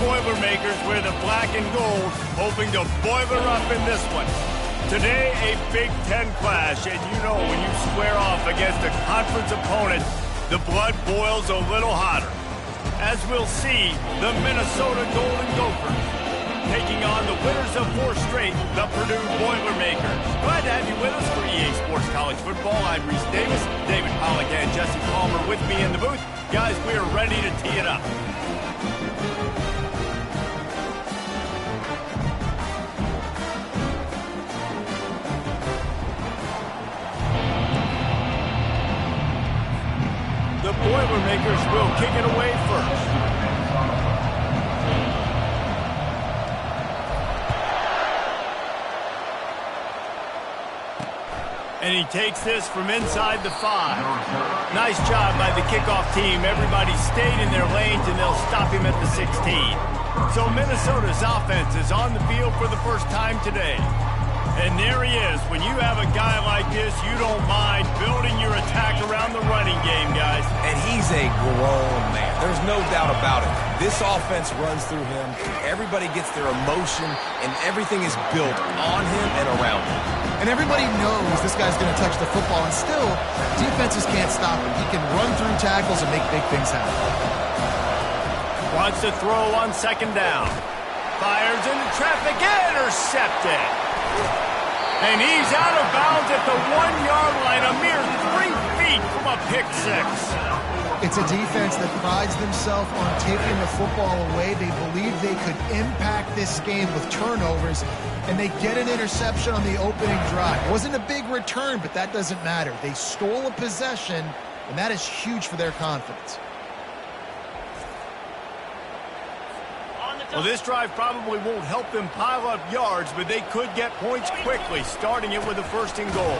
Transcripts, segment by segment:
Boilermakers wear the black and gold, hoping to boiler up in this one. Today, a Big Ten clash, and you know when you square off against a conference opponent, the blood boils a little hotter. As we'll see, the Minnesota Golden Gophers taking on the winners of 4 straight, the Purdue Boilermakers. Glad to have you with us for EA Sports College Football. I'm Reese Davis, David Pollack and Jesse Palmer with me in the booth. Guys, we are ready to tee it up. The Boilermakers will kick it away first. And he takes this from inside the 5. Nice job by the kickoff team. Everybody stayed in their lanes, and they'll stop him at the 16. So Minnesota's offense is on the field for the first time today. And there he is. When you have a guy like this, you don't mind building your attack around the running game, guys. And he's a grown man. There's no doubt about it. This offense runs through him. Everybody gets their emotion, and everything is built on him and around him. And everybody knows this guy's going to touch the football, and still, defenses can't stop him. He can run through tackles and make big things happen. Wants to throw on second down. Fires into traffic, intercepted. And he's out of bounds at the 1-yard line, a mere 3 feet from a pick 6. It's a defense that prides themselves on taking the football away. They believe they could impact this game with turnovers, and they get an interception on the opening drive. It wasn't a big return, but that doesn't matter. They stole a possession, and that is huge for their confidence. Well, this drive probably won't help them pile up yards, but they could get points quickly, starting it with a 1st and goal.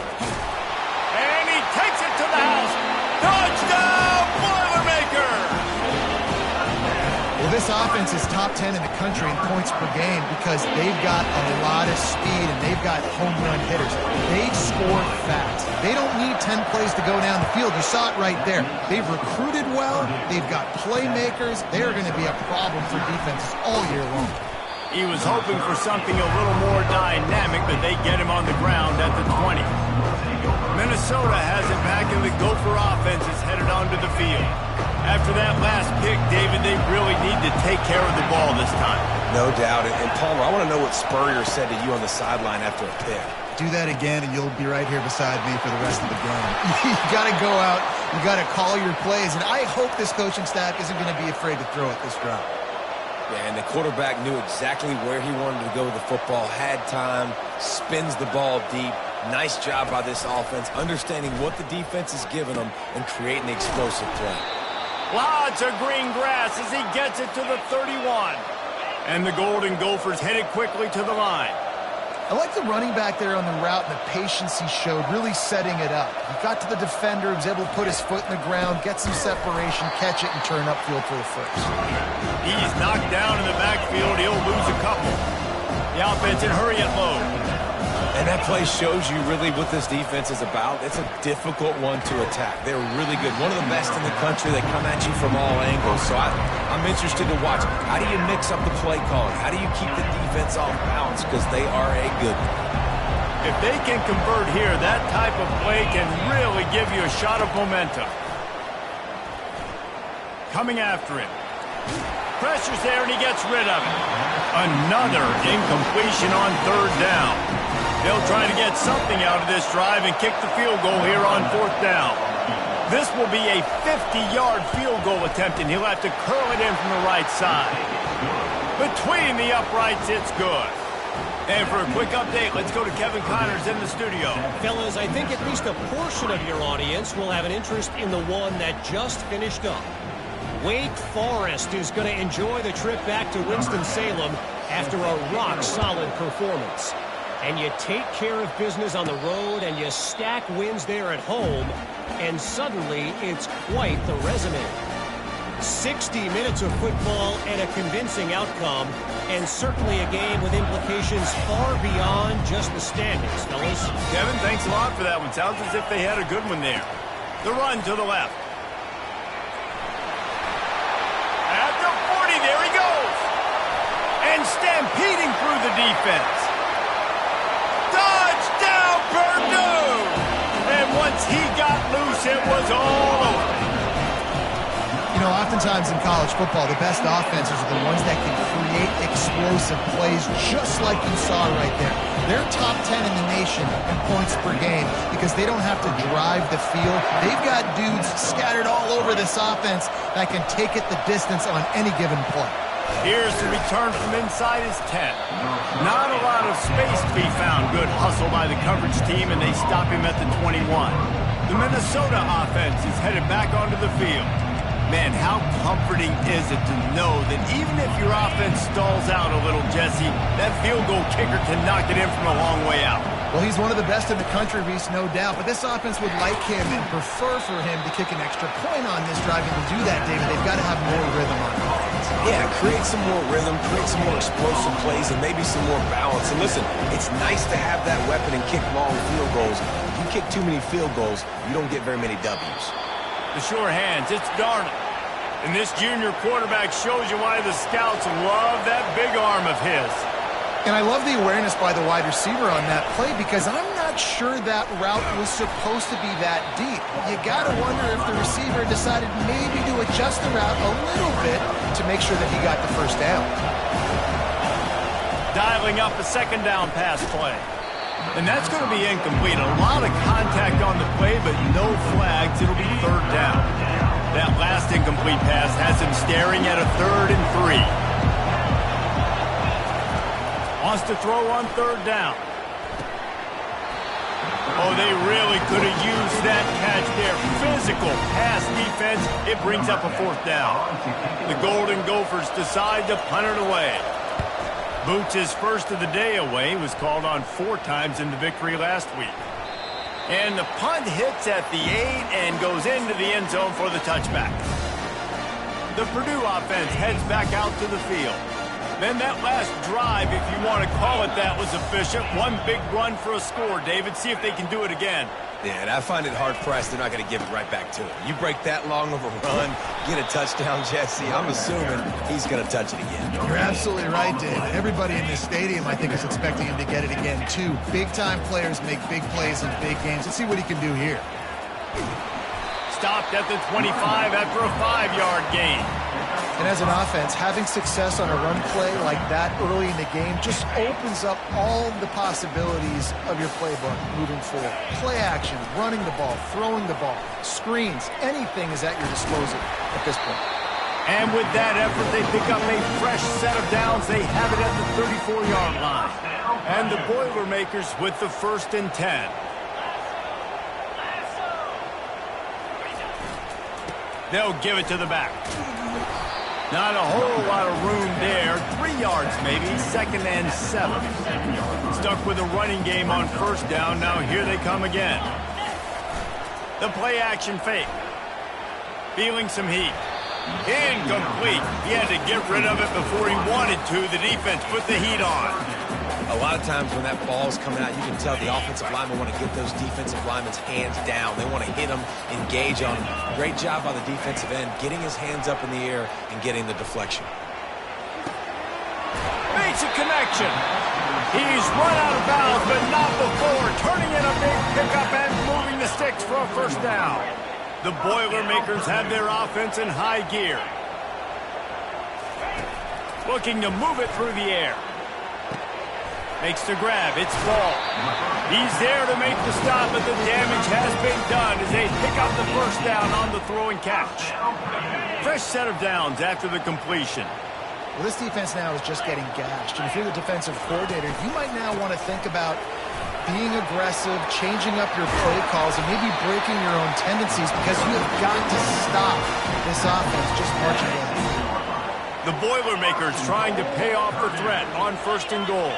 And he takes it to the house. Touchdown, Boilermakers! Well, this offense is top 10 in the country in points per game because they've got a lot of speed and they've got home run hitters. They score fast. They don't need 10 plays to go down the field. You saw it right there. They've recruited well. They've got playmakers. They are going to be a problem for defenses all year long. He was hoping for something a little more dynamic, but they get him on the ground at the 20. Minnesota has it back, and the Gopher offense is headed onto the field. After that last pick, David, they really need to take care of the ball this time. No doubt. And Palmer, I want to know what Spurrier said to you on the sideline after a pick. Do that again, and you'll be right here beside me for the rest of the game. You got to go out. You got to call your plays, and I hope this coaching staff isn't going to be afraid to throw it this drive. Yeah, and the quarterback knew exactly where he wanted to go with the football, had time, spins the ball deep. Nice job by this offense, understanding what the defense is giving them and creating explosive play. Lots of green grass as he gets it to the 31. And the Golden Gophers headed quickly to the line. I like the running back there on the route and the patience he showed, really setting it up. He got to the defender, he was able to put his foot in the ground, get some separation, catch it, and turn upfield for the 1st. He's knocked down in the backfield. He'll lose a couple. The offense in hurry at low. And that play shows you really what this defense is about. It's a difficult one to attack. They're really good. One of the best in the country. They come at you from all angles. So I'm interested to watch. How do you mix up the play calling? How do you keep the defense off balance? Because they are a good one. If they can convert here, that type of play can really give you a shot of momentum. Coming after him. Pressure's there, and he gets rid of it. Another incompletion on 3rd down. They'll try to get something out of this drive and kick the field goal here on 4th down. This will be a 50-yard field goal attempt, and he'll have to curl it in from the right side. Between the uprights, it's good. And for a quick update, let's go to Kevin Connors in the studio. Fellas, I think at least a portion of your audience will have an interest in the one that just finished up. Wake Forest is going to enjoy the trip back to Winston-Salem after a rock-solid performance. And you take care of business on the road and you stack wins there at home, and suddenly it's quite the resume. 60 minutes of football and a convincing outcome, and certainly a game with implications far beyond just the standings, fellas. Kevin, thanks a lot for that one. Sounds as if they had a good one there. The run to the left. At the 40, there he goes. the defense. Touchdown, Purdue! And once he got loose, it was all over. You know, oftentimes in college football, the best offenses are the ones that can create explosive plays just like you saw right there. They're top 10 in the nation in points per game because they don't have to drive the field. They've got dudes scattered all over this offense that can take it the distance on any given play. Here's the return from inside his 10. Not a lot of space to be found. Good hustle by the coverage team, and they stop him at the 21. The Minnesota offense is headed back onto the field. Man, how comforting is it to know that even if your offense stalls out a little, Jesse, that field goal kicker can knock it in from a long way out. Well, he's one of the best in the country, Reese, no doubt. But this offense would like him and prefer for him to kick an extra point on this drive. And to do that, David, they've got to have more rhythm on offense. Yeah, create some more rhythm, create some more explosive plays, and maybe some more balance. And listen, it's nice to have that weapon and kick long field goals. If you kick too many field goals, you don't get very many W's. The sure hands, it's Darnold. And this junior quarterback shows you why the scouts love that big arm of his. And I love the awareness by the wide receiver on that play because I'm not sure that route was supposed to be that deep. You got to wonder if the receiver decided maybe to adjust the route a little bit to make sure that he got the first down. Dialing up a second down pass play. And that's going to be incomplete. A lot of contact on the play, but no flags. It'll be third down. That last incomplete pass has him staring at a 3rd and 3. Wants to throw on third down. Oh, they really could have used that catch there. Physical pass defense. It brings up a 4th down. The Golden Gophers decide to punt it away. Boots' first of the day away was called on 4 times in the victory last week. And the punt hits at the 8 and goes into the end zone for the touchback. The Purdue offense heads back out to the field. Then that last drive, if you want to call it that, was efficient. One big run for a score, David. See if they can do it again. Yeah, and I find it hard-pressed they're not going to give it right back to him. You break that long of a run, get a touchdown, Jesse, I'm assuming he's going to touch it again. You're absolutely right, Dave. Everybody in this stadium, I think, is expecting him to get it again, too. Big-time players make big plays in big games. Let's see what he can do here. Stopped at the 25 after a 5-yard gain. And as an offense, having success on a run play like that early in the game just opens up all the possibilities of your playbook moving forward. Play action, running the ball, throwing the ball, screens, anything is at your disposal at this point. And with that effort, they pick up a fresh set of downs. They have it at the 34-yard line. And the Boilermakers with the 1st and 10. They'll give it to the back. Not a whole lot of room there. 3 yards maybe, 2nd and 7. Stuck with a running game on 1st down. Now here they come again. The play action fake. Feeling some heat. Incomplete. He had to get rid of it before he wanted to. The defense put the heat on. A lot of times when that ball's coming out, you can tell the offensive linemen want to get those defensive linemen's hands down. They want to hit them, engage on them. Great job by the defensive end, getting his hands up in the air and getting the deflection. Makes a connection. He's run out of bounds, but not before. Turning in a big pickup and moving the sticks for a 1st down. The Boilermakers have their offense in high gear. Looking to move it through the air. Makes the grab. It's Ball. He's there to make the stop, but the damage has been done as they pick up the 1st down on the throw and catch. Fresh set of downs after the completion. Well, this defense now is just getting gashed. And if you're the defensive coordinator, you might now want to think about being aggressive, changing up your play calls, and maybe breaking your own tendencies because you have got to stop this offense just marching down the field. The Boilermakers trying to pay off the threat on 1st and goal.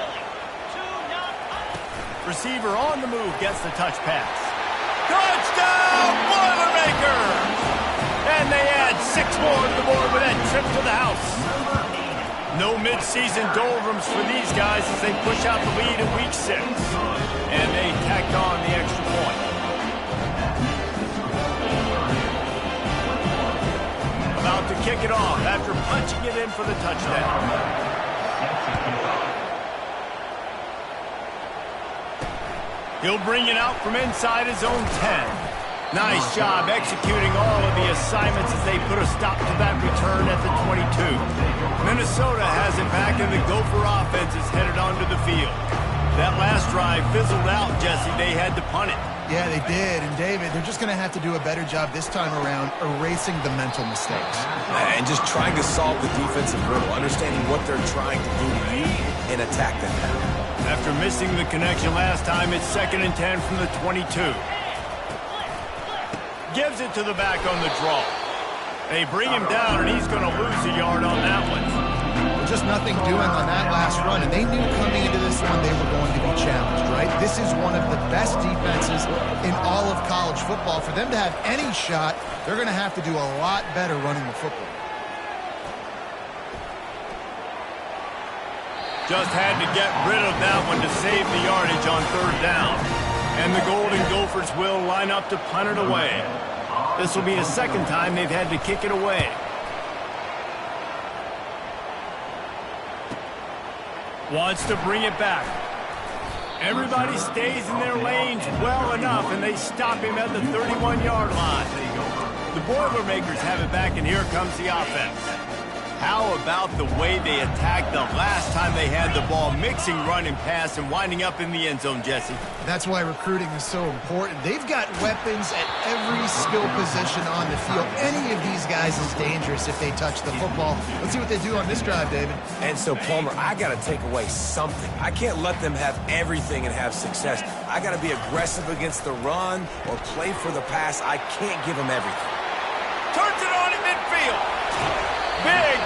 Receiver on the move gets the touch pass. Touchdown, Boilermakers! And they add 6 more to the board with that trip to the house. No midseason doldrums for these guys as they push out the lead in week 6. And they tacked on the extra point. About to kick it off after punching it in for the touchdown. He'll bring it out from inside his own 10. Nice job executing all of the assignments as they put a stop to that return at the 22. Minnesota has it back, and the Gopher offense is headed onto the field. That last drive fizzled out, Jesse. They had to punt it. Yeah, they did. And, David, they're just going to have to do a better job this time around erasing the mental mistakes. And just trying to solve the defensive riddle, understanding what they're trying to do to you and attack them now. After missing the connection last time, it's 2nd and 10 from the 22. Gives it to the back on the draw. They bring him down, and he's going to lose a yard on that one. Just nothing doing on that last run, and they knew coming into this one they were going to be challenged, right? This is one of the best defenses in all of college football. For them to have any shot, they're going to have to do a lot better running the football. Just had to get rid of that one to save the yardage on 3rd down. And the Golden Gophers will line up to punt it away. This will be the 2nd time they've had to kick it away. Wants to bring it back. Everybody stays in their lanes well enough, and they stop him at the 31-yard line. The Boilermakers have it back, and here comes the offense. How about the way they attacked the last time they had the ball, mixing run and pass and winding up in the end zone, Jesse? That's why recruiting is so important. They've got weapons at every skill position on the field. Any of these guys is dangerous if they touch the football. Let's see what they do on this drive, David. And so, Palmer, I got to take away something. I can't let them have everything and have success. I got to be aggressive against the run or play for the pass. I can't give them everything. Turns it on in midfield.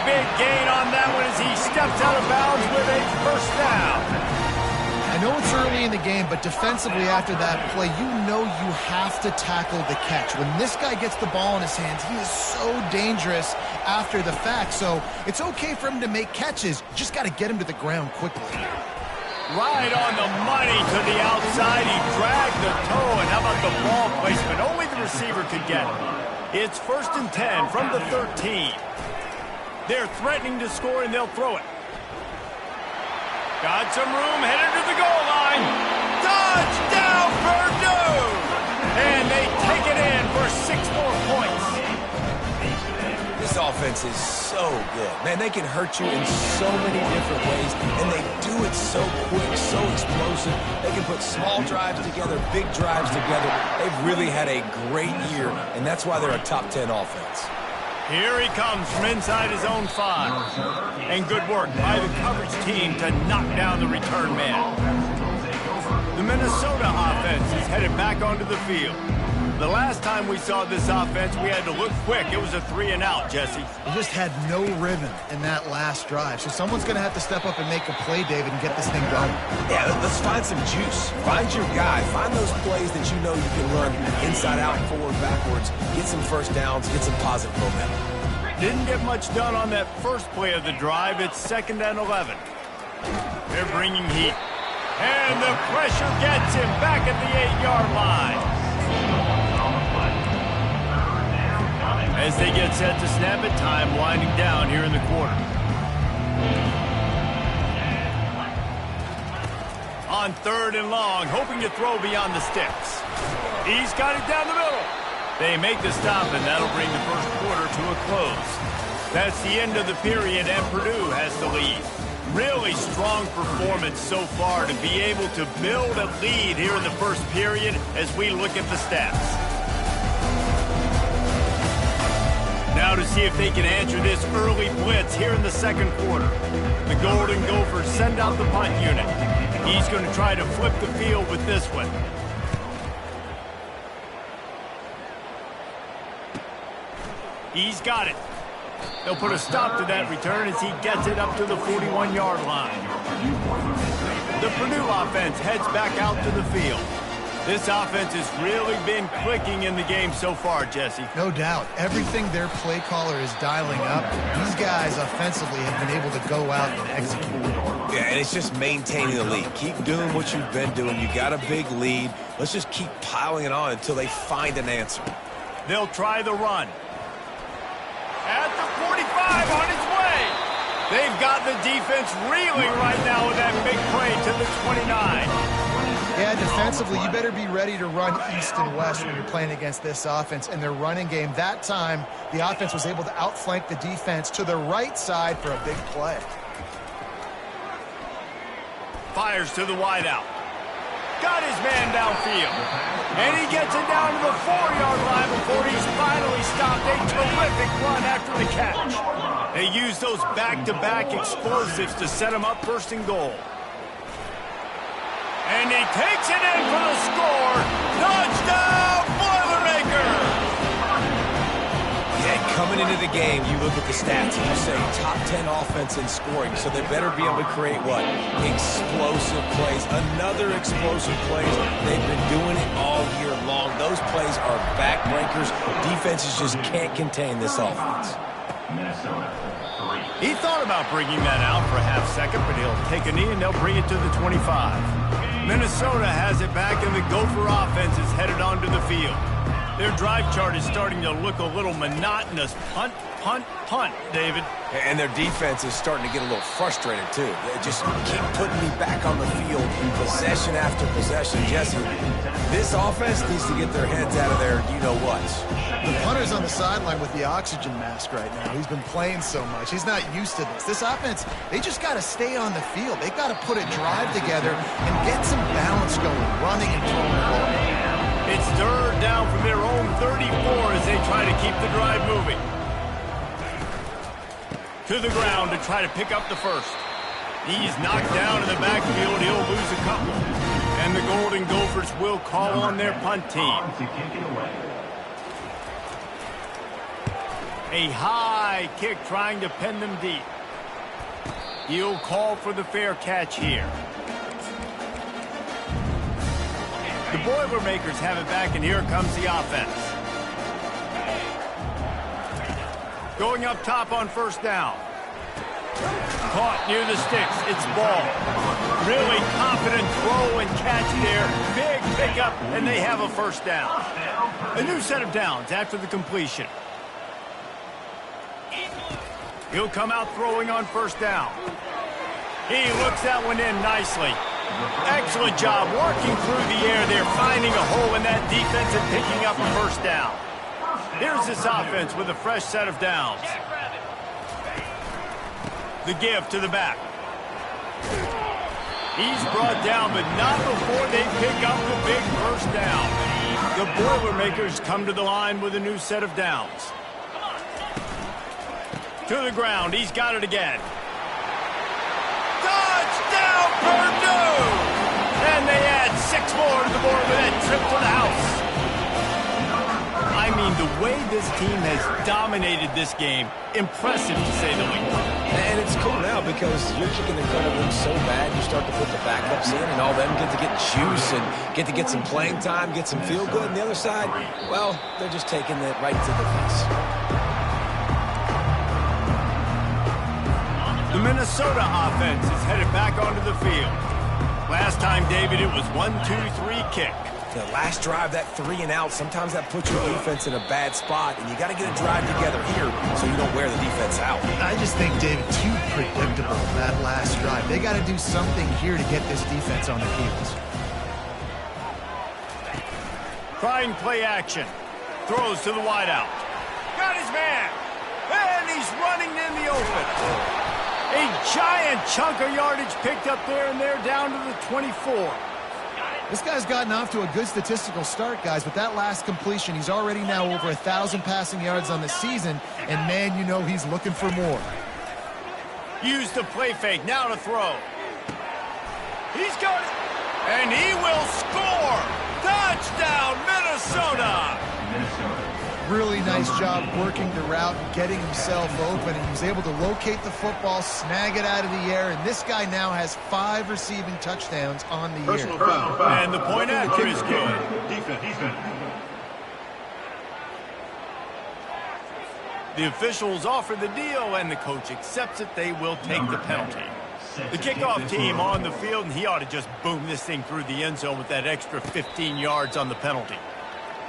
Big gain on that one as he steps out of bounds with a 1st down. I know it's early in the game, but defensively after that play, you know you have to tackle the catch. When this guy gets the ball in his hands, he is so dangerous after the fact. So it's okay for him to make catches. Just got to get him to the ground quickly. Right on the money to the outside. He dragged the toe, and how about the ball placement? Only the receiver could get it. It's 1st and 10 from the 13. They're threatening to score, and they'll throw it. Got some room, headed to the goal line. Touchdown, Purdue! And they take it in for 6 more points. This offense is so good. Man, they can hurt you in so many different ways, and they do it so quick, so explosive. They can put small drives together, big drives together. They've really had a great year, and that's why they're a top 10 offense. Here he comes from inside his own 5. And good work by the coverage team to knock down the return man. The Minnesota offense is headed back onto the field. The last time we saw this offense, we had to look quick. It was a 3-and-out, Jesse. They just had no rhythm in that last drive. So someone's going to have to step up and make a play, David, and get this thing going. Yeah, let's find some juice. Find your guy. Find those plays that you know you can run inside out, forward, backwards. Get some 1st downs. Get some positive momentum. Didn't get much done on that first play of the drive. It's 2nd and 11. They're bringing heat. And the pressure gets him back at the 8-yard line. As they get set to snap it, time winding down here in the quarter. On 3rd and long, hoping to throw beyond the sticks. He's got it down the middle. They make the stop, and that'll bring the first quarter to a close. That's the end of the period, and Purdue has the lead. Really strong performance so far to be able to build a lead here in the first period as we look at the stats. Now to see if they can answer this early blitz here in the 2nd quarter. The Golden Gophers send out the punt unit. He's going to try to flip the field with this one. He's got it. They'll put a stop to that return as he gets it up to the 41-yard line. The Purdue offense heads back out to the field. This offense has really been clicking in the game so far, Jesse. No doubt. Everything their play caller is dialing up, these guys offensively have been able to go out and execute. Yeah, and it's just maintaining the lead. Keep doing what you've been doing. You got a big lead. Let's just keep piling it on until they find an answer. They'll try the run. At the 45, on his way. They've got the defense reeling right now with that big play to the 29. Yeah, defensively, you better be ready to run east and west when you're playing against this offense. In their running game, that time, the offense was able to outflank the defense to the right side for a big play. Fires to the wideout. Got his man downfield. And he gets it down to the 4-yard line before he's finally stopped. A terrific run after the catch. They use those back-to-back explosives to set him up first and goal. And he takes it in for the score. Touchdown, Boilermaker! Yeah, coming into the game, you look at the stats and you say top 10 offense in scoring, so they better be able to create what? Explosive plays. Another explosive plays. They've been doing it all year long. Those plays are backbreakers. Defenses just can't contain this offense. He thought about bringing that out for a half second, but he'll take a knee and they'll bring it to the 25. Minnesota has it back, and the Gopher offense is headed onto the field. Their drive chart is starting to look a little monotonous. Punt, punt, punt, David. And their defense is starting to get a little frustrated, too. They just keep putting me back on the field possession after possession. Jesse, this offense needs to get their heads out of their you-know-whats. The punter's on the sideline with the oxygen mask right now. He's been playing so much. He's not used to this. This offense, they just got to stay on the field. They got to put a drive together and get some balance going, running and throwing the ball. It's third down from their own 34 as they try to keep the drive moving. To the ground to try to pick up the first. He's knocked down in the backfield. He'll lose a couple. And the Golden Gophers will call on their punt team. A high kick trying to pin them deep. He'll call for the fair catch here. The Boilermakers have it back, and here comes the offense. Going up top on first down. Caught near the sticks. It's ball. Really confident throw and catch there. Big pickup, and they have a first down. A new set of downs after the completion. He'll come out throwing on first down. He looks that one in nicely. Excellent job working through the air there, finding a hole in that defense and picking up a first down. Here's this offense with a fresh set of downs. The give to the back. He's brought down, but not before they pick up the big first down. The Boilermakers come to the line with a new set of downs. To the ground, he's got it again. Touchdown, Purdue! And they add 6 more to the board with that trip to the house. I mean, the way this team has dominated this game, impressive to say the least. And it's cool now because you're kicking in front of them so bad, you start to put the backups in, and all them get to get juice and get to get some playing time, get some feel good. And the other side, well, they're just taking it right to the face. The Minnesota offense is headed back onto the field. Last time, David, it was 1-2-3 kick. The last drive, that 3 and out, sometimes that puts your defense in a bad spot, and you got to get a drive together here so you don't wear the defense out. I just think, David, too predictable, that last drive. They got to do something here to get this defense on their heels. Trying play action. Throws to the wideout. Got his man. And he's running in the open. A giant chunk of yardage picked up there, and they're down to the 24. This guy's gotten off to a good statistical start, guys, but that last completion, he's already now over 1,000 passing yards on the season, and man, you know he's looking for more. Use the play fake, now to throw. He's got it, and he will score! Touchdown, Minnesota! Really nice job working the route and getting himself open, and he was able to locate the football, snag it out of the air, and this guy now has 5 receiving touchdowns on the year. And the point after is good. Defense. The officials offer the deal, and the coach accepts it. They will take the penalty. The kickoff team on the field, and he ought to just boom this thing through the end zone with that extra 15 yards on the penalty.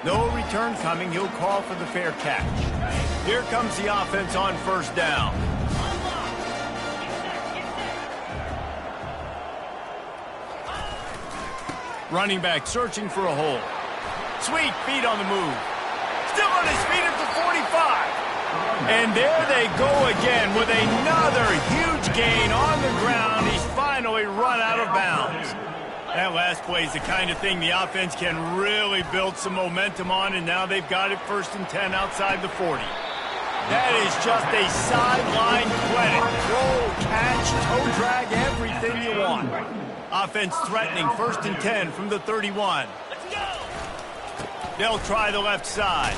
No return coming. He'll call for the fair catch. Here comes the offense on first down. Running back searching for a hole. Sweet feet on the move. Still on his feet at the 45. And there they go again with another huge gain on the ground. He's finally run out of bounds. That last play is the kind of thing the offense can really build some momentum on, and now they've got it 1st and 10 outside the 40. That is just a sideline credit. Throw, catch, toe drag, everything you want. Offense threatening 1st and 10 from the 31. They'll try the left side.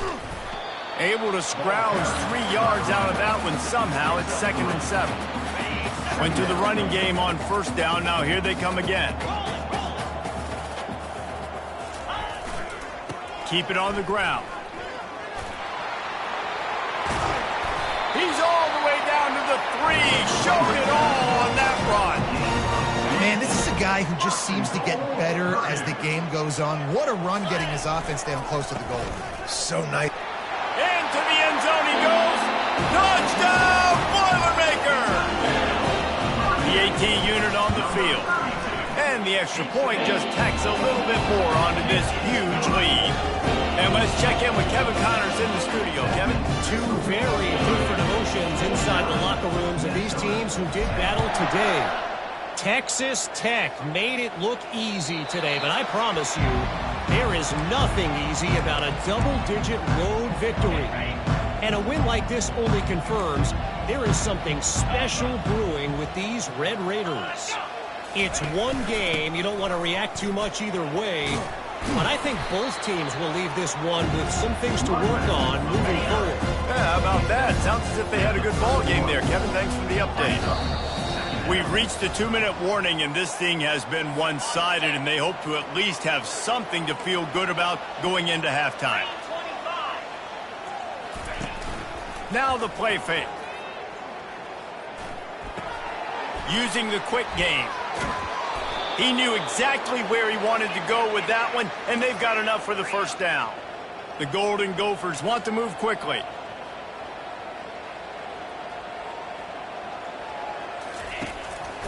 Able to scrounge 3 yards out of that one somehow. It's 2nd and 7. Went to the running game on 1st down. Now here they come again. Keep it on the ground. He's all the way down to the 3. Showed it all on that run. Man, this is a guy who just seems to get better as the game goes on. What a run getting his offense down close to the goal. So nice. Into the end zone he goes. Touchdown, Boilermaker! The AT unit on the field. And the extra point just tacks a little bit more onto this huge lead. And let's check in with Kevin Connors in the studio. Kevin? 2 very different emotions inside the locker rooms of these teams who did battle today. Texas Tech made it look easy today, but I promise you, there is nothing easy about a double-digit road victory. And a win like this only confirms there is something special brewing with these Red Raiders. It's one game. You don't want to react too much either way. But I think both teams will leave this one with some things to work on moving forward. Yeah, how about that? Sounds as if they had a good ball game there. Kevin, thanks for the update. We've reached the 2-minute warning, and this thing has been one-sided, and they hope to at least have something to feel good about going into halftime. Now the play fake. Using the quick game. He knew exactly where he wanted to go with that one, and they've got enough for the 1st down. The Golden Gophers want to move quickly.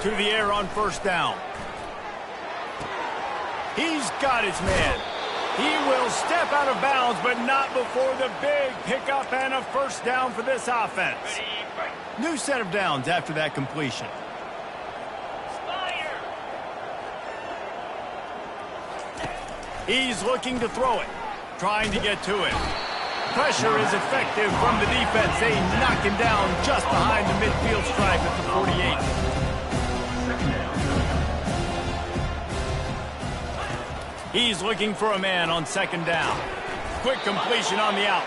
To the air on 1st down. He's got his man. He will step out of bounds, but not before the big pickup and a 1st down for this offense. New set of downs after that completion. He's looking to throw it, trying to get to it. Pressure is effective from the defense. They knock him down just behind the midfield stripe at the 48. He's looking for a man on 2nd down. Quick completion on the out.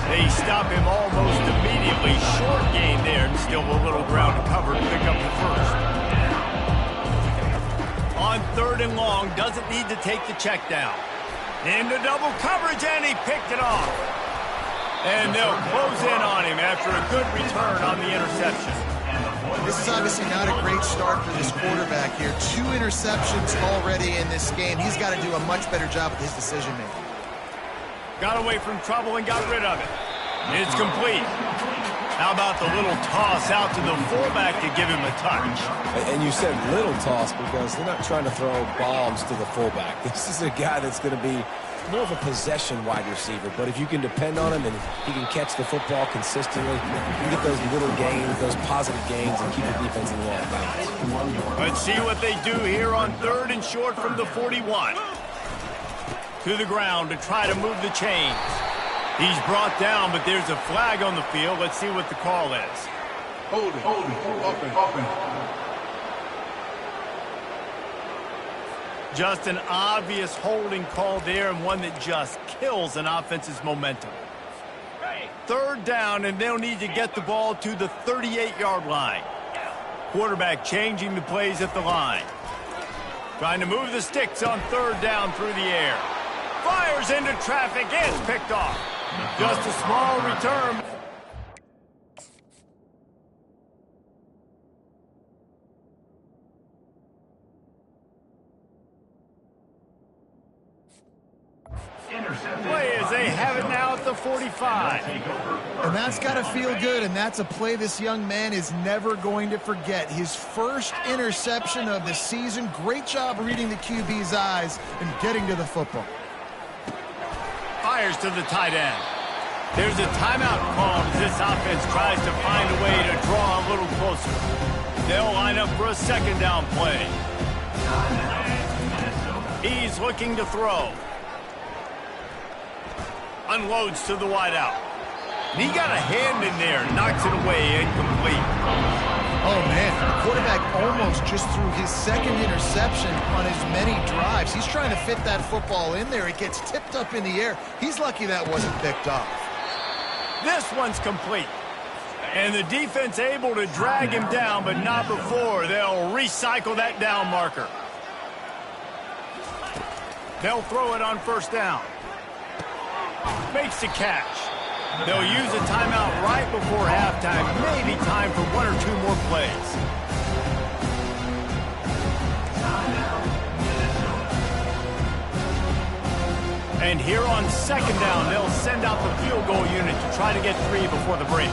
They stop him almost immediately. Short gain there, and still a little ground to cover to pick up the 1st. On 3rd and long, doesn't need to take the check down. Into double coverage, and he picked it off. And they'll close in on him after a good return on the interception. This is obviously not a great start for this quarterback here. 2 interceptions already in this game. He's got to do a much better job with his decision-making. Got away from trouble and got rid of it. It's complete. How about the little toss out to the fullback to give him a touch? And you said little toss because they're not trying to throw bombs to the fullback. This is a guy that's going to be more of a possession wide receiver, but if you can depend on him and he can catch the football consistently, you can get those little gains, those positive gains, and keep the defense in the long bounds. Let's see what they do here on 3rd and short from the 41. To the ground to try to move the chains. He's brought down, but there's a flag on the field. Let's see what the call is. Hold it, open. Just an obvious holding call there, and one that just kills an offense's momentum. 3rd down, and they'll need to get the ball to the 38-yard line. Quarterback changing the plays at the line. Trying to move the sticks on 3rd down through the air. Fires into traffic, it's picked off. Just a small return. Play as they have it now at the 45. And that's got to feel good, and that's a play this young man is never going to forget. His first interception of the season. Great job reading the QB's eyes and getting to the football. Fires to the tight end. There's a timeout called as this offense tries to find a way to draw a little closer. They'll line up for a second down play. He's looking to throw. Unloads to the wideout. And he got a hand in there, knocks it away, incomplete. Oh, man, the quarterback almost just threw his second interception on as many drives. He's trying to fit that football in there. It gets tipped up in the air. He's lucky that wasn't picked off. This one's complete. And the defense able to drag him down, but not before they'll recycle that down marker. They'll throw it on first down. Makes the catch. They'll use a timeout right before halftime. Maybe time for one or two more plays. And here on second down, they'll send out the field goal unit to try to get 3 before the break.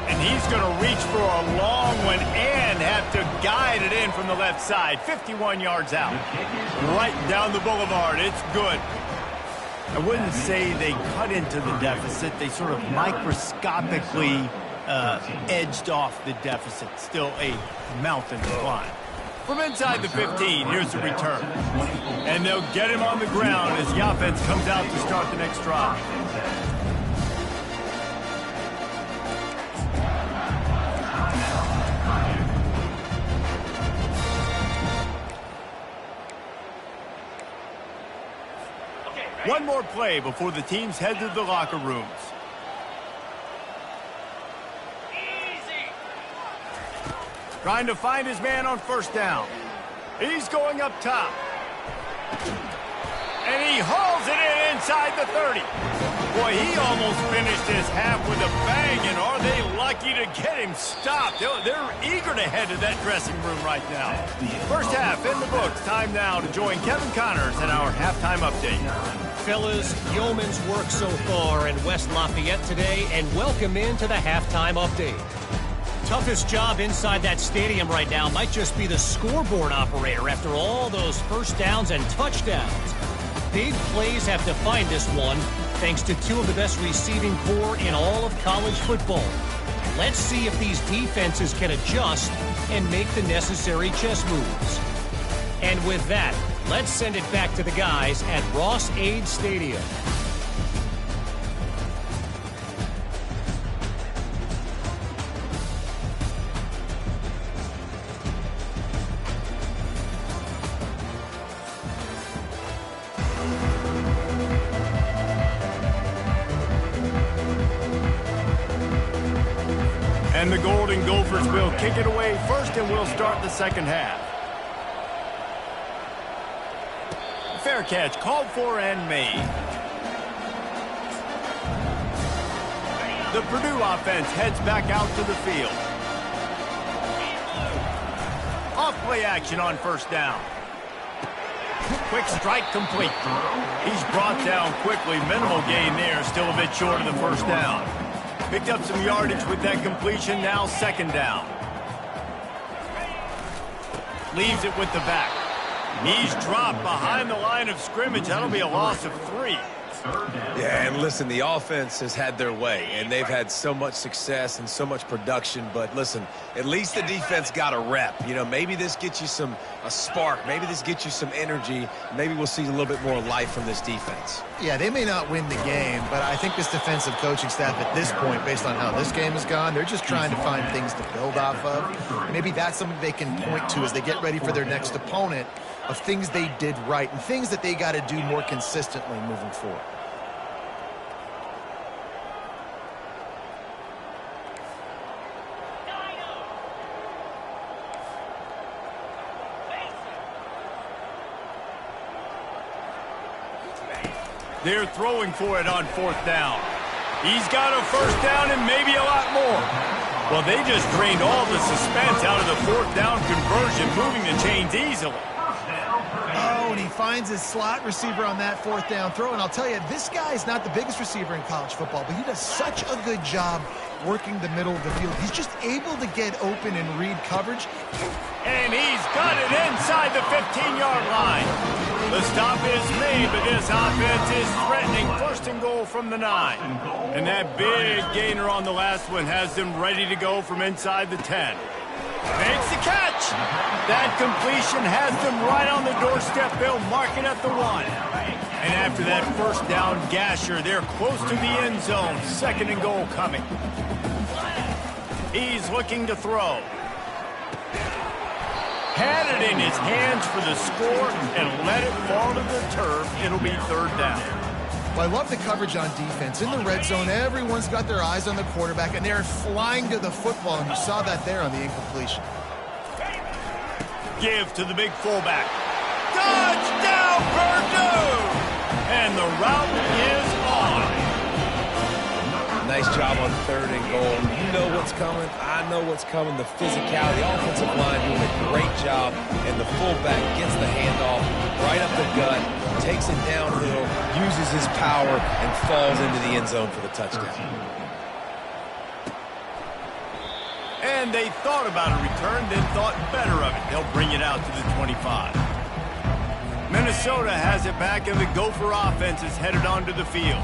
And he's going to reach for a long one and have to guide it in from the left side. 51 yards out. Right down the boulevard. It's good. I wouldn't say they cut into the deficit. They sort of microscopically edged off the deficit. Still a mountain to climb. From inside the 15, here's the return. And they'll get him on the ground as the offense comes out to start the next drive. One more play before the teams head to the locker rooms. Trying to find his man on first down. He's going up top. And he hauls it in inside the 30. Boy, he almost finished his half with a bang, and are they lucky to get him stopped. They're eager to head to that dressing room right now. First half in the books. Time now to join Kevin Connors in our halftime update. Fellas, yeoman's work so far in West Lafayette today, and welcome into the halftime update. Toughest job inside that stadium right now might just be the scoreboard operator after all those first downs and touchdowns. Big plays have defined this one, thanks to 2 of the best receiving corps in all of college football. Let's see if these defenses can adjust and make the necessary chess moves. And with that, let's send it back to the guys at Ross-Ade Stadium. And the Golden Gophers will kick it away first, and we'll start the second half. Fair catch called for and made. The Purdue offense heads back out to the field. Off play action on first down. Quick strike complete. He's brought down quickly. Minimal gain there. Still a bit short of the first down. Picked up some yardage with that completion. Now second down. Leaves it with the back. He's dropped behind the line of scrimmage. That'll be a loss of 3. Yeah, and listen, the offense has had their way, and they've had so much success and so much production. But listen, at least the defense got a rep. You know, maybe this gets you a spark. Maybe this gets you some energy. Maybe we'll see a little bit more life from this defense. Yeah, they may not win the game, but I think this defensive coaching staff at this point, based on how this game has gone, they're just trying to find things to build off of. Maybe that's something they can point to as they get ready for their next opponent, of things they did right and things that they got to do more consistently moving forward. They're throwing for it on fourth down. He's got a first down and maybe a lot more. Well, they just drained all the suspense out of the fourth down conversion, moving the chains easily. Oh, when he finds his slot receiver on that fourth down throw. And I'll tell you, this guy is not the biggest receiver in college football, but he does such a good job working the middle of the field. He's just able to get open and read coverage. And he's got it inside the 15-yard line. The stop is made, but this offense is threatening first and goal from the 9. And that big gainer on the last one has them ready to go from inside the 10. Makes the catch. That completion has them right on the doorstep. They'll mark it at the 1. And after that first down gasher, they're close to the end zone. Second and goal coming. He's looking to throw. Had it in his hands for the score and let it fall to the turf. It'll be third down. Well, I love the coverage on defense. In the red zone, everyone's got their eyes on the quarterback, and they're flying to the football, and you saw that there on the incompletion. Give to the big fullback. Touchdown, Purdue! And the route is on. Nice job on third and goal. You know what's coming. I know what's coming. The physicality, the offensive line doing a great job, and the fullback gets the handoff right up the gut, takes it downhill, uses his power, and falls into the end zone for the touchdown. And they thought about a return, then thought better of it. They'll bring it out to the 25. Minnesota has it back, and the Gopher offense is headed onto the field.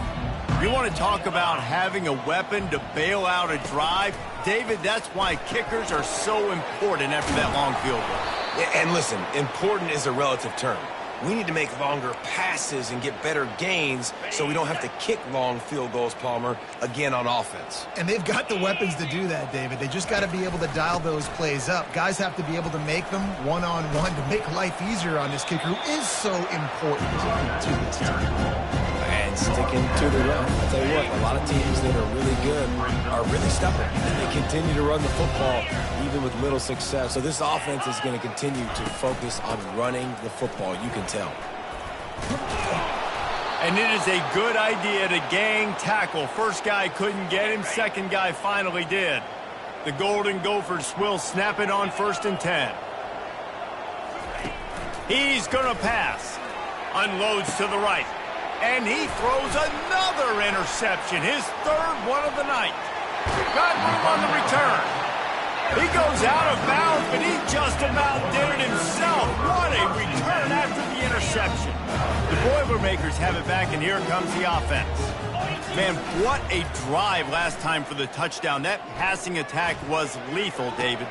You want to talk about having a weapon to bail out a drive? David, that's why kickers are so important after that long field goal. And listen, important is a relative term. We need to make longer passes and get better gains so we don't have to kick long field goals, Palmer, again on offense. And they've got the weapons to do that, David. They just got to be able to dial those plays up. Guys have to be able to make them one-on-one to make life easier on this kicker, who is so important to this team. And sticking to the run. I'll tell you what, a lot of teams that are really good are really stubborn. And they continue to run the football even with little success. So this offense is going to continue to focus on running the football. You can tell. And it is a good idea to gang tackle. First guy couldn't get him. Second guy finally did. The Golden Gophers will snap it on 1st and 10. He's going to pass. Unloads to the right. And he throws another interception, his third one of the night. Got room on the return. He goes out of bounds, but he just about did it himself. What a return after the interception. The Boilermakers have it back, and here comes the offense. Man, what a drive last time for the touchdown. That passing attack was lethal, David.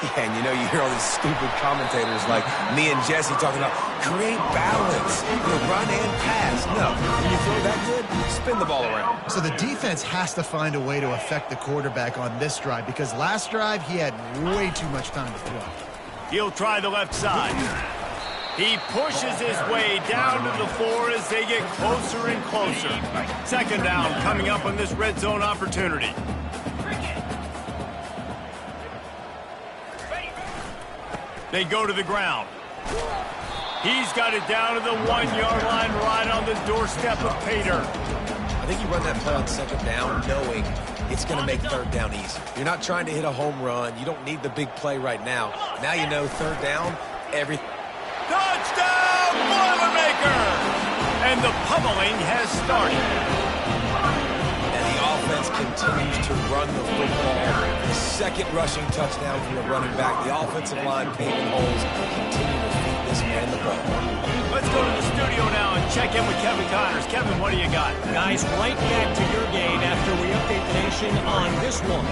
Yeah, and you know, you hear all these stupid commentators like me and Jesse talking about create balance, run and pass. No, when you throw that good, spin the ball around. So the defense has to find a way to affect the quarterback on this drive, because last drive he had way too much time to throw. He'll try the left side. He pushes his way down to the 4 as they get closer and closer. Second down coming up on this red zone opportunity. They go to the ground. He's got it down to the 1-yard line right on the doorstep of Pater. I think you run that play on second down knowing it's going to make third down easy. You're not trying to hit a home run. You don't need the big play right now. Now you know third down, everything. Touchdown, Boilermaker! And the pummeling has started. And the offense continues to run the football. The second rushing touchdown from the running back. The offensive line paving holes, continue to feed this man the ball. Let's go to the studio now and check in with Kevin Connors. Kevin, what do you got? Guys, right back to your game after we update the nation on this one.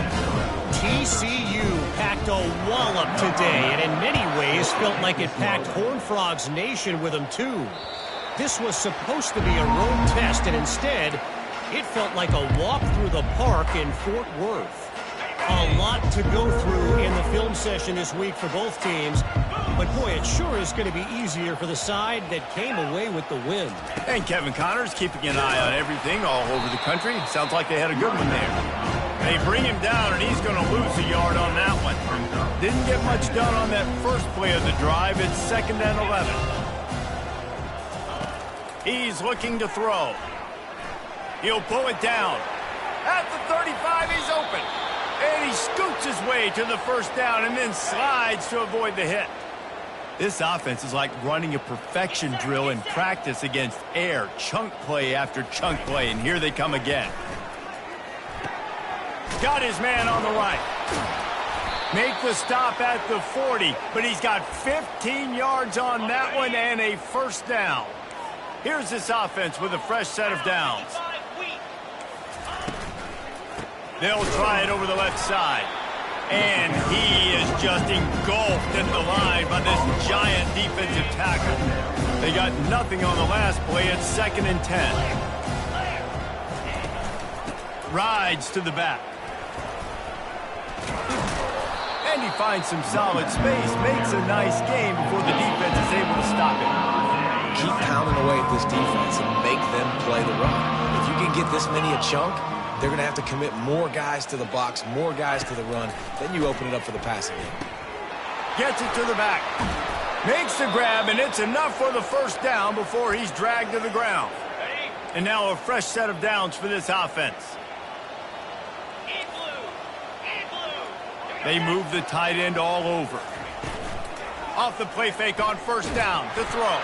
TCU packed a wallop today, and in many ways felt like it packed Horned Frogs Nation with them too. This was supposed to be a road test, and instead, it felt like a walk through the park in Fort Worth. A lot to go through in the film session this week for both teams, but boy, it sure is going to be easier for the side that came away with the win. And Kevin Connors keeping an eye on everything all over the country. Sounds like they had a good one there. They bring him down, and he's going to lose a yard on that one. Didn't get much done on that first play of the drive. It's 2nd and 11. He's looking to throw. He'll pull it down. At the 35, he's open. And he scoots his way to the first down and then slides to avoid the hit. This offense is like running a perfection drill in practice against air, chunk play after chunk play, and here they come again. Got his man on the right. Make the stop at the 40, but he's got 15 yards on that one and a first down. Here's this offense with a fresh set of downs. They'll try it over the left side. And he is just engulfed at the line by this giant defensive tackle. They got nothing on the last play. It's 2nd and 10. Rides to the back. And he finds some solid space. Makes a nice game before the defense is able to stop him. Keep pounding away at this defense and make them play the run. If you can get this many a chunk, they're going to have to commit more guys to the box, more guys to the run. Then you open it up for the passing game. Gets it to the back. Makes the grab, and it's enough for the first down before he's dragged to the ground. And now a fresh set of downs for this offense. They move the tight end all over. Off the play fake on first down to throw.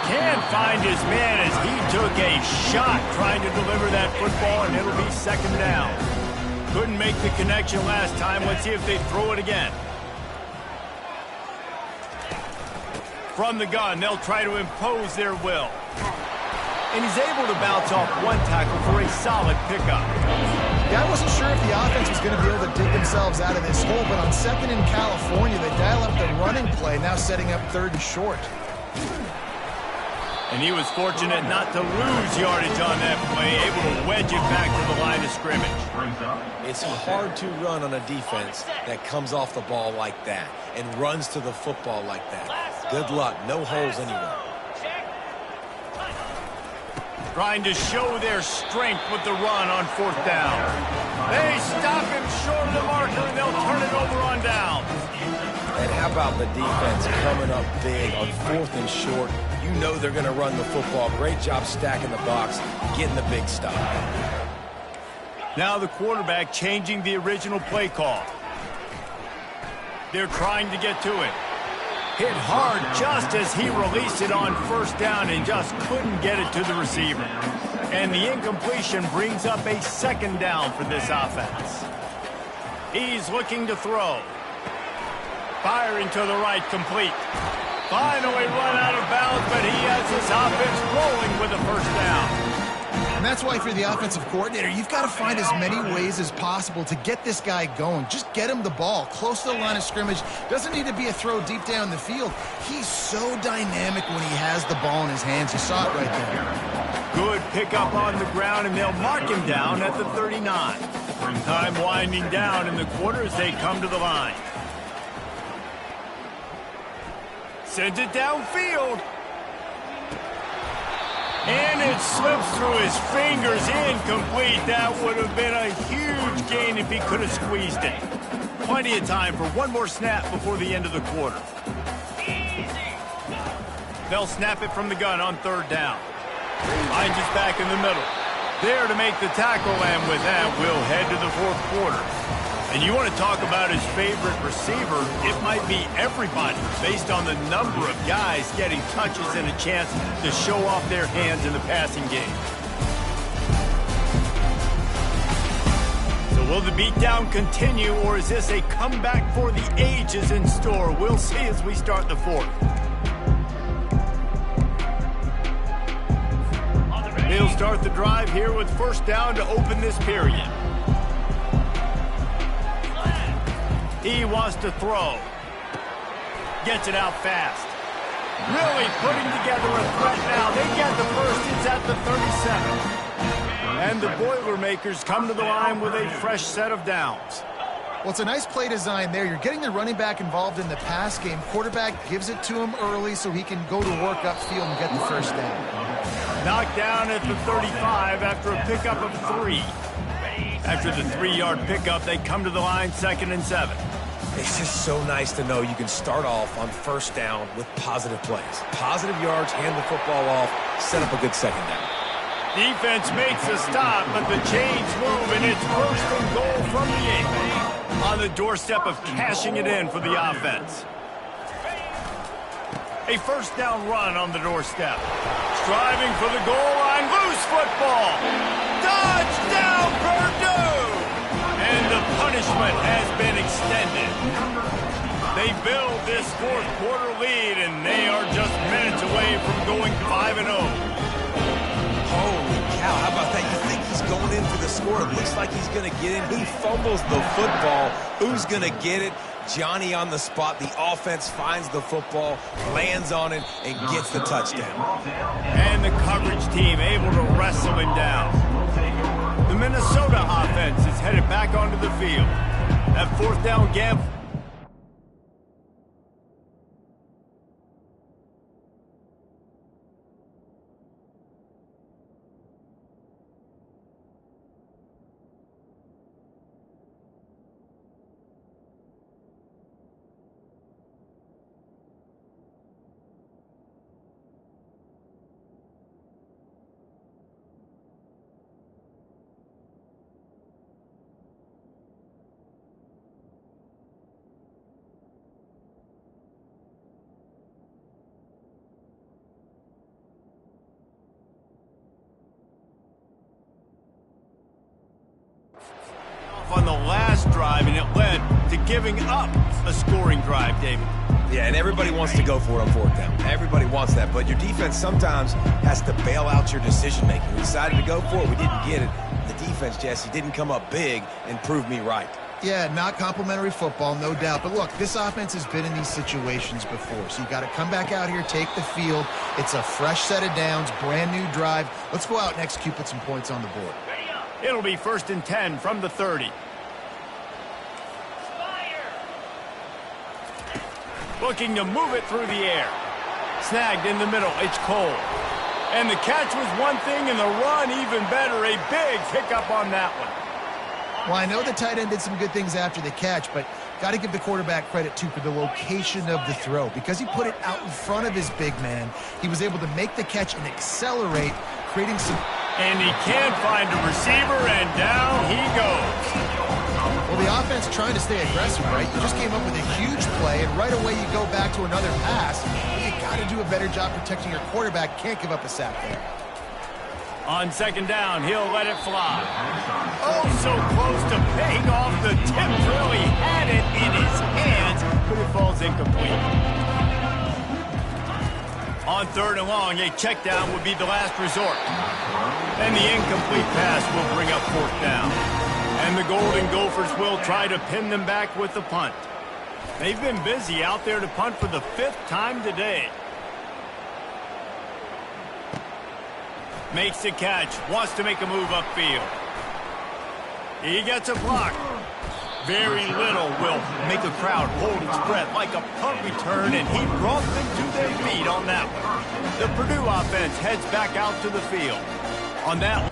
Can't find his man as he took a shot trying to deliver that football, and it'll be 2nd down. Couldn't make the connection last time. Let's see if they throw it again. From the gun, they'll try to impose their will. And he's able to bounce off one tackle for a solid pickup. Yeah, I wasn't sure if the offense was going to be able to dig themselves out of this hole, but on 2nd in California, they dial up the running play, now setting up 3rd and short. And he was fortunate not to lose yardage on that play, able to wedge it back to the line of scrimmage. It's hard to run on a defense that comes off the ball like that and runs to the football like that. Good luck. No holes anywhere. Trying to show their strength with the run on 4th down. They stop him short of the marker, and they'll turn it over on down. And how about the defense coming up big on 4th and short? You know they're going to run the football. Great job stacking the box, getting the big stop. Now the quarterback changing the original play call. They're trying to get to it. Hit hard just as he released it on 1st down and just couldn't get it to the receiver. And the incompletion brings up a 2nd down for this offense. He's looking to throw. Firing to the right, complete. Finally run out of bounds, but he has his offense rolling with a 1st down. And that's why for the offensive coordinator, you've got to find as many ways as possible to get this guy going. Just get him the ball close to the line of scrimmage. Doesn't need to be a throw deep down the field. He's so dynamic when he has the ball in his hands. You saw it right there. Good pickup on the ground, and they'll mark him down at the 39. Time winding down in the quarter as they come to the line. Sends it downfield. And it slips through his fingers, incomplete. That would have been a huge gain if he could have squeezed it. Plenty of time for one more snap before the end of the quarter. They'll snap it from the gun on 3rd down. Finds us back in the middle. There to make the tackle, and with that, we'll head to the 4th quarter. And you want to talk about his favorite receiver, it might be everybody based on the number of guys getting touches and a chance to show off their hands in the passing game. So will the beatdown continue, or is this a comeback for the ages in store? We'll see as we start the 4th. They'll start the drive here with 1st down to open this period. He wants to throw. Gets it out fast. Really putting together a threat now. They get the first. It's at the 37. And the Boilermakers come to the line with a fresh set of downs. Well, it's a nice play design there. You're getting the running back involved in the pass game. Quarterback gives it to him early so he can go to work upfield and get the 1st down. Knocked down at the 35 after a pickup of 3. After the 3-yard pickup, they come to the line 2nd and 7. It's just so nice to know you can start off on 1st down with positive plays. Positive yards, hand the football off, set up a good 2nd down. Defense makes a stop, but the chains move, and it's 1st and goal from the 8. On the doorstep of cashing it in for the offense. A first down run on the doorstep. Striving for the goal line. Loose football. Touchdown, Purdue! And the punishment has been extended. They build this fourth quarter lead, and they are just minutes away from going 5-0. Holy cow, how about that? You think he's going in for the score. It looks like he's going to get in. He fumbles the football. Who's going to get it? Johnny on the spot. The offense finds the football, lands on it, and gets the touchdown. And the coverage team able to wrestle him down. The Minnesota offense is headed back onto the field. That fourth down gamble. On the last drive, and it led to giving up a scoring drive, David. Yeah, and everybody wants to go for it on fourth down. Everybody wants that, but your defense sometimes has to bail out your decision-making. We decided to go for it. We didn't get it. The defense, Jesse, didn't come up big and prove me right. Yeah, not complimentary football, no doubt. But look, this offense has been in these situations before, so you got to come back out here, take the field. It's a fresh set of downs, brand new drive. Let's go out and execute, put some points on the board. It'll be 1st and 10 from the 30. Looking to move it through the air. Snagged in the middle. It's Cole. And the catch was one thing, and the run even better. A big pickup on that one. Well, I know the tight end did some good things after the catch, but got to give the quarterback credit, too, for the location of the throw. Because he put it out in front of his big man, he was able to make the catch and accelerate, creating some... And he can't find a receiver, and down he goes. Well, the offense trying to stay aggressive, right? You just came up with a huge play, and right away you go back to another pass. You got to do a better job protecting your quarterback. Can't give up a sack there. On 2nd down, he'll let it fly. Oh, so close to paying off the tip drill. He had it in his hands, but it falls incomplete. On 3rd and long, a check down would be the last resort. And the incomplete pass will bring up 4th down. And the Golden Gophers will try to pin them back with the punt. They've been busy out there to punt for the 5th time today. Makes the catch, wants to make a move upfield. He gets a block. Very little will make a crowd hold its breath like a punt return, and he brought them to their feet on that one. The Purdue offense heads back out to the field. On that one.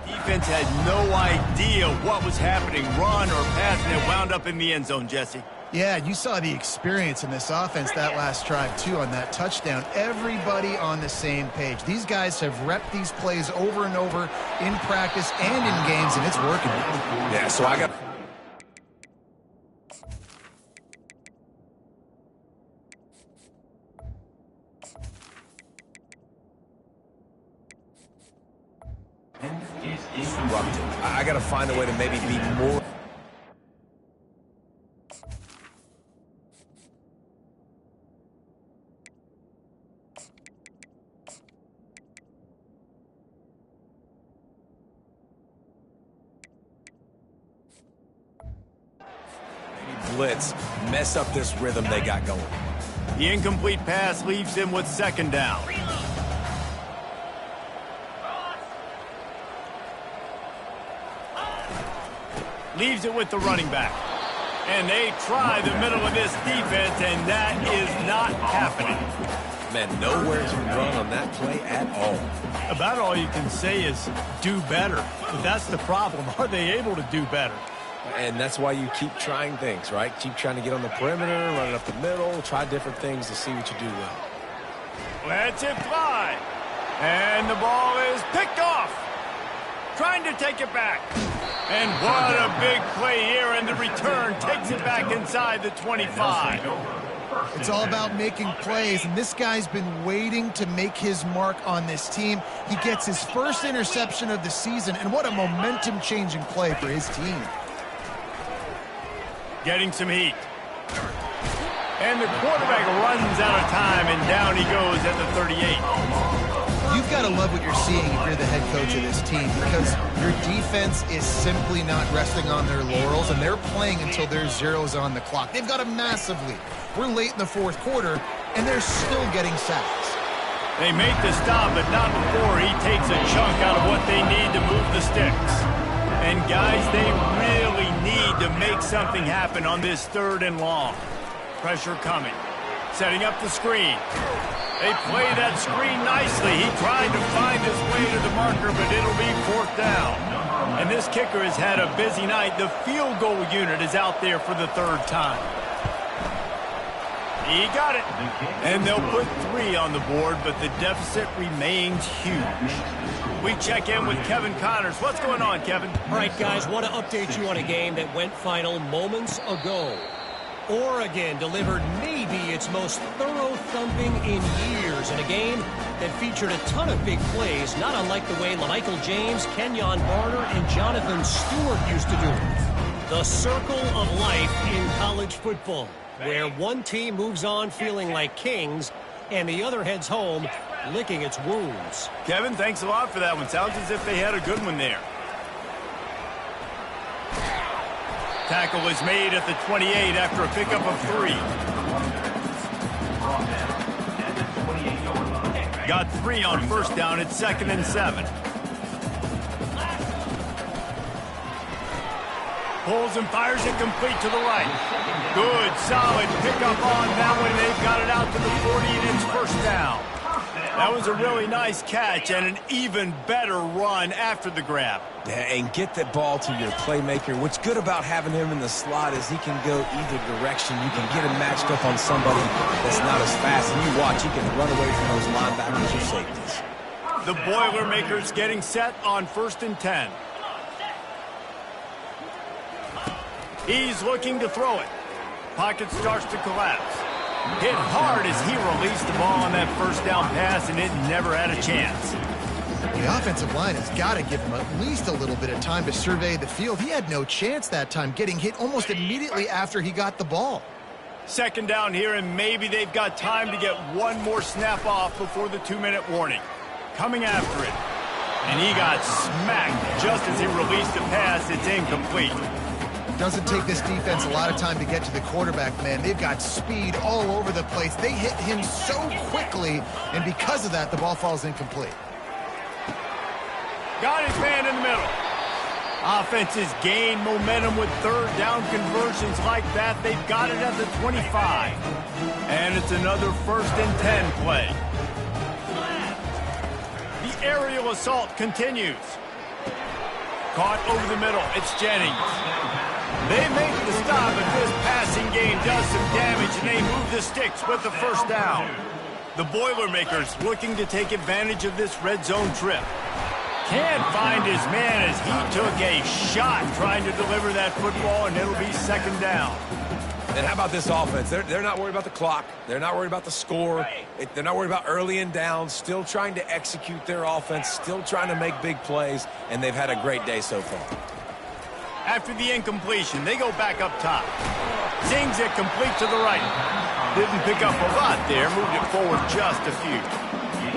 Defense had no idea what was happening, run or pass, and it wound up in the end zone, Jesse. Yeah, you saw the experience in this offense that last drive, too, on that touchdown. Everybody on the same page. These guys have repped these plays over and over in practice and in games, and it's working. Yeah, so I got... I got to find a way to maybe be more... blitz, mess up this rhythm they got going. The incomplete pass leaves him with 2nd down. Leaves it with the running back. And they try the middle of this defense, and that is not happening. Man, nowhere to run on that play at all. About all you can say is do better. But that's the problem. Are they able to do better? And that's why you keep trying things, right? Keep trying to get on the perimeter, run it up the middle, try different things to see what you do well. Lets it fly. And the ball is picked off. Trying to take it back. And what a big play here, and the return takes it back inside the 25. It's all about making plays, and this guy's been waiting to make his mark on this team. He gets his first interception of the season, and what a momentum-changing play for his team. Getting some heat. And the quarterback runs out of time, and down he goes at the 38. You've got to love what you're seeing if you're the head coach of this team, because your defense is simply not resting on their laurels, and they're playing until there's zeros on the clock. They've got a massive lead. We're late in the fourth quarter, and they're still getting sacks. They make the stop, but not before he takes a chunk out of what they need to move the sticks. And guys, they really need to make something happen on this 3rd and long. Pressure coming. Setting up the screen. They play that screen nicely. He tried to find his way to the marker, but it'll be 4th down. And this kicker has had a busy night. The field goal unit is out there for the 3rd time. He got it. And they'll put 3 on the board, but the deficit remains huge. We check in with Kevin Connors. What's going on, Kevin? All right, guys, want to update you on a game that went final moments ago. Oregon delivered maybe its most thorough thumping in years in a game that featured a ton of big plays, not unlike the way LaMichael James, Kenyon Barner, and Jonathan Stewart used to do it. The circle of life in college football, where one team moves on feeling like kings and the other heads home licking its wounds. Kevin, thanks a lot for that one. Sounds as if they had a good one there. Tackle is made at the 28 after a pickup of 3. Got 3 on 1st down. It's 2nd and 7. Pulls and fires it complete to the right. Good, solid pickup on that one. They've got it out to the 40, and it's 1st down. That was a really nice catch and an even better run after the grab. Yeah, and get the ball to your playmaker. What's good about having him in the slot is he can go either direction. You can get him matched up on somebody that's not as fast, and you watch, he can run away from those linebackers or safeties. The Boilermakers getting set on 1st and 10. He's looking to throw it. Pocket starts to collapse. Hit hard as he released the ball on that 1st down pass, and it never had a chance. The offensive line has got to give him at least a little bit of time to survey the field. He had no chance that time, getting hit almost immediately after he got the ball. 2nd down here, and maybe they've got time to get one more snap off before the 2-minute warning. Coming after it. And he got smacked just as he released the pass. It's incomplete. Doesn't take this defense a lot of time to get to the quarterback, man. They've got speed all over the place. They hit him so quickly, and because of that, the ball falls incomplete. Got his man in the middle. Offenses gain momentum with 3rd down conversions like that. They've got it at the 25. And it's another 1st and 10 play. The aerial assault continues. Caught over the middle. It's Jennings. They make the stop, but this passing game does some damage, and they move the sticks with the 1st down. The Boilermakers looking to take advantage of this red zone trip. Can't find his man as he took a shot trying to deliver that football, and it'll be 2nd down. And how about this offense? They're not worried about the clock. They're not worried about the score. They're not worried about early and down. Still trying to execute their offense. Still trying to make big plays. And they've had a great day so far. After the incompletion, they go back up top. Zings it complete to the right. Didn't pick up a lot there. Moved it forward just a few.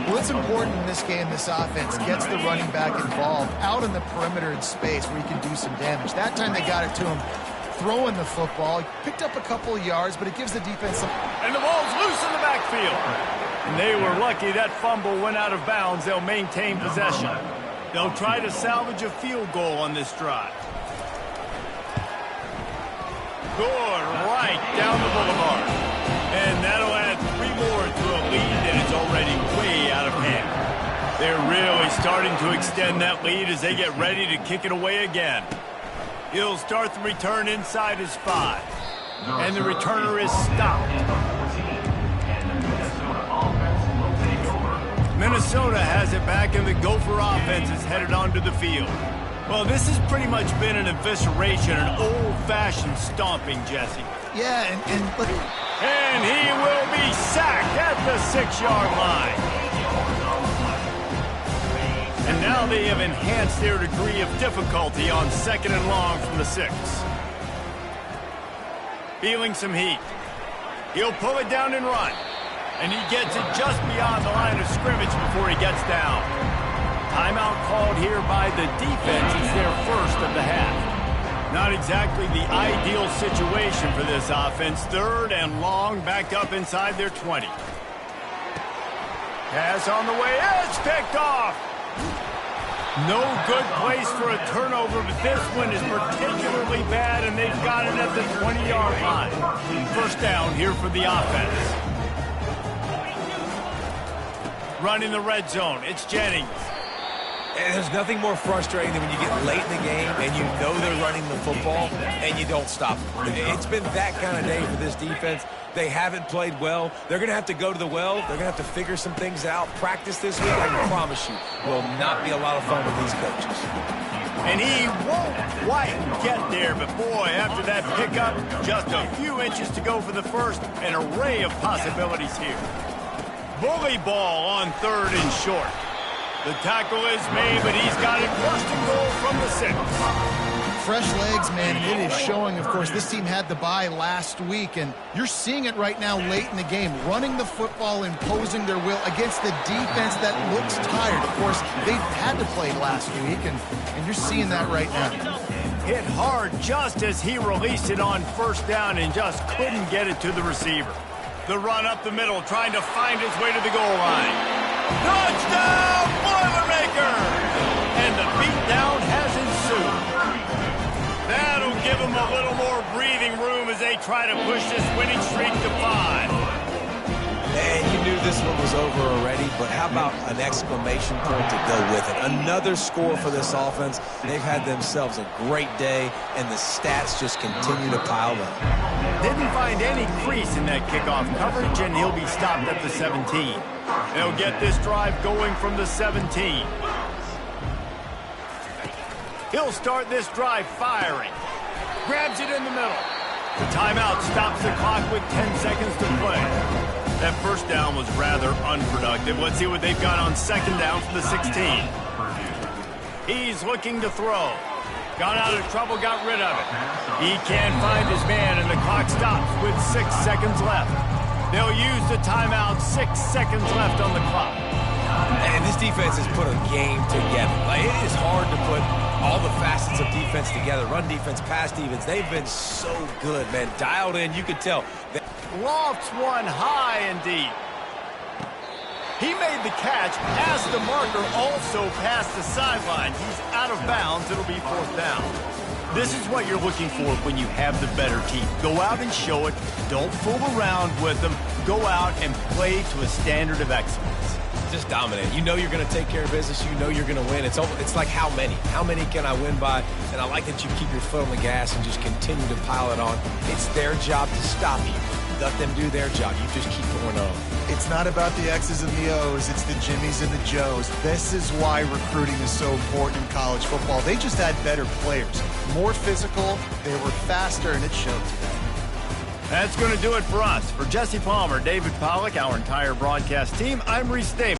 Well, it's important in this game, this offense gets the running back involved out in the perimeter in space where he can do some damage. That time they got it to him throwing the football. He picked up a couple of yards, but it gives the defense some... And the ball's loose in the backfield. And they were lucky that fumble went out of bounds. They'll maintain possession. They'll try to salvage a field goal on this drive. Good, right down the boulevard. And that'll add 3 more to a lead that is already way out of hand. They're really starting to extend that lead as they get ready to kick it away again. He'll start the return inside his 5. And the returner is stopped. Minnesota has it back, and the Gopher offense is headed onto the field. Well, this has pretty much been an evisceration, an old-fashioned stomping, Jesse. Yeah, And he will be sacked at the 6-yard line. And now they have enhanced their degree of difficulty on 2nd and long from the 6. Feeling some heat. He'll pull it down and run. And he gets it just beyond the line of scrimmage before he gets down. Timeout called here by the defense. It's their first of the half. Not exactly the ideal situation for this offense. 3rd and long, backed up inside their 20. Pass on the way. It's picked off. No good place for a turnover, but this one is particularly bad, and they've got it at the 20-yard line. First down here for the offense. Running the red zone, it's Jennings. And there's nothing more frustrating than when you get late in the game and you know they're running the football and you don't stop them. It's been that kind of day for this defense. They haven't played well. They're going to have to go to the well. They're going to have to figure some things out. Practice this week, I can promise you, will not be a lot of fun with these coaches. And he won't quite get there, but boy, after that pickup, just a few inches to go for the first. An array of possibilities here. Bully ball on 3rd and short. The tackle is made, but he's got it 1st and goal from the 6. fresh legs, man, and it is showing. Of course, this team had the bye last week, and you're seeing it right now late in the game, running the football, imposing their will against the defense that looks tired. Of course, they've had to play last week, and you're seeing that right now. Hit hard just as he released it on 1st down and just couldn't get it to the receiver. The run up the middle, trying to find his way to the goal line. Touchdown, Boilermaker! And the beatdown has ensued. That'll give him a little more breathing room as they try to push this winning streak to 5. And you knew this one was over already, but how about an exclamation point to go with it? Another score for this offense. They've had themselves a great day, and the stats just continue to pile up. Didn't find any crease in that kickoff coverage, and he'll be stopped at the 17. They'll get this drive going from the 17. He'll start this drive firing. Grabs it in the middle. The timeout stops the clock with 10 seconds to play. That 1st down was rather unproductive. Let's see what they've got on 2nd down from the 16. He's looking to throw. Got out of trouble, got rid of it. He can't find his man, and the clock stops with 6 seconds left. They'll use the timeout, 6 seconds left on the clock. And this defense has put a game together. Like, it is hard to put all the facets of defense together. Run defense, pass defense. They've been so good, man. Dialed in, you could tell. Lofts one high and deep. He made the catch as the marker also passed the sideline. He's out of bounds. It'll be 4th down. This is what you're looking for when you have the better team. Go out and show it. Don't fool around with them. Go out and play to a standard of excellence. Just dominate. You know you're going to take care of business. You know you're going to win. It's like how many? How many can I win by? And I like that you keep your foot on the gas and just continue to pile it on. It's their job to stop you. Let them do their job. You just keep going on. It's not about the X's and the O's. It's the Jimmies and the Joes. This is why recruiting is so important in college football. They just had better players, more physical, they were faster, and it showed today. That's going to do it for us. For Jesse Palmer, David Pollack, our entire broadcast team, I'm Reese Davis.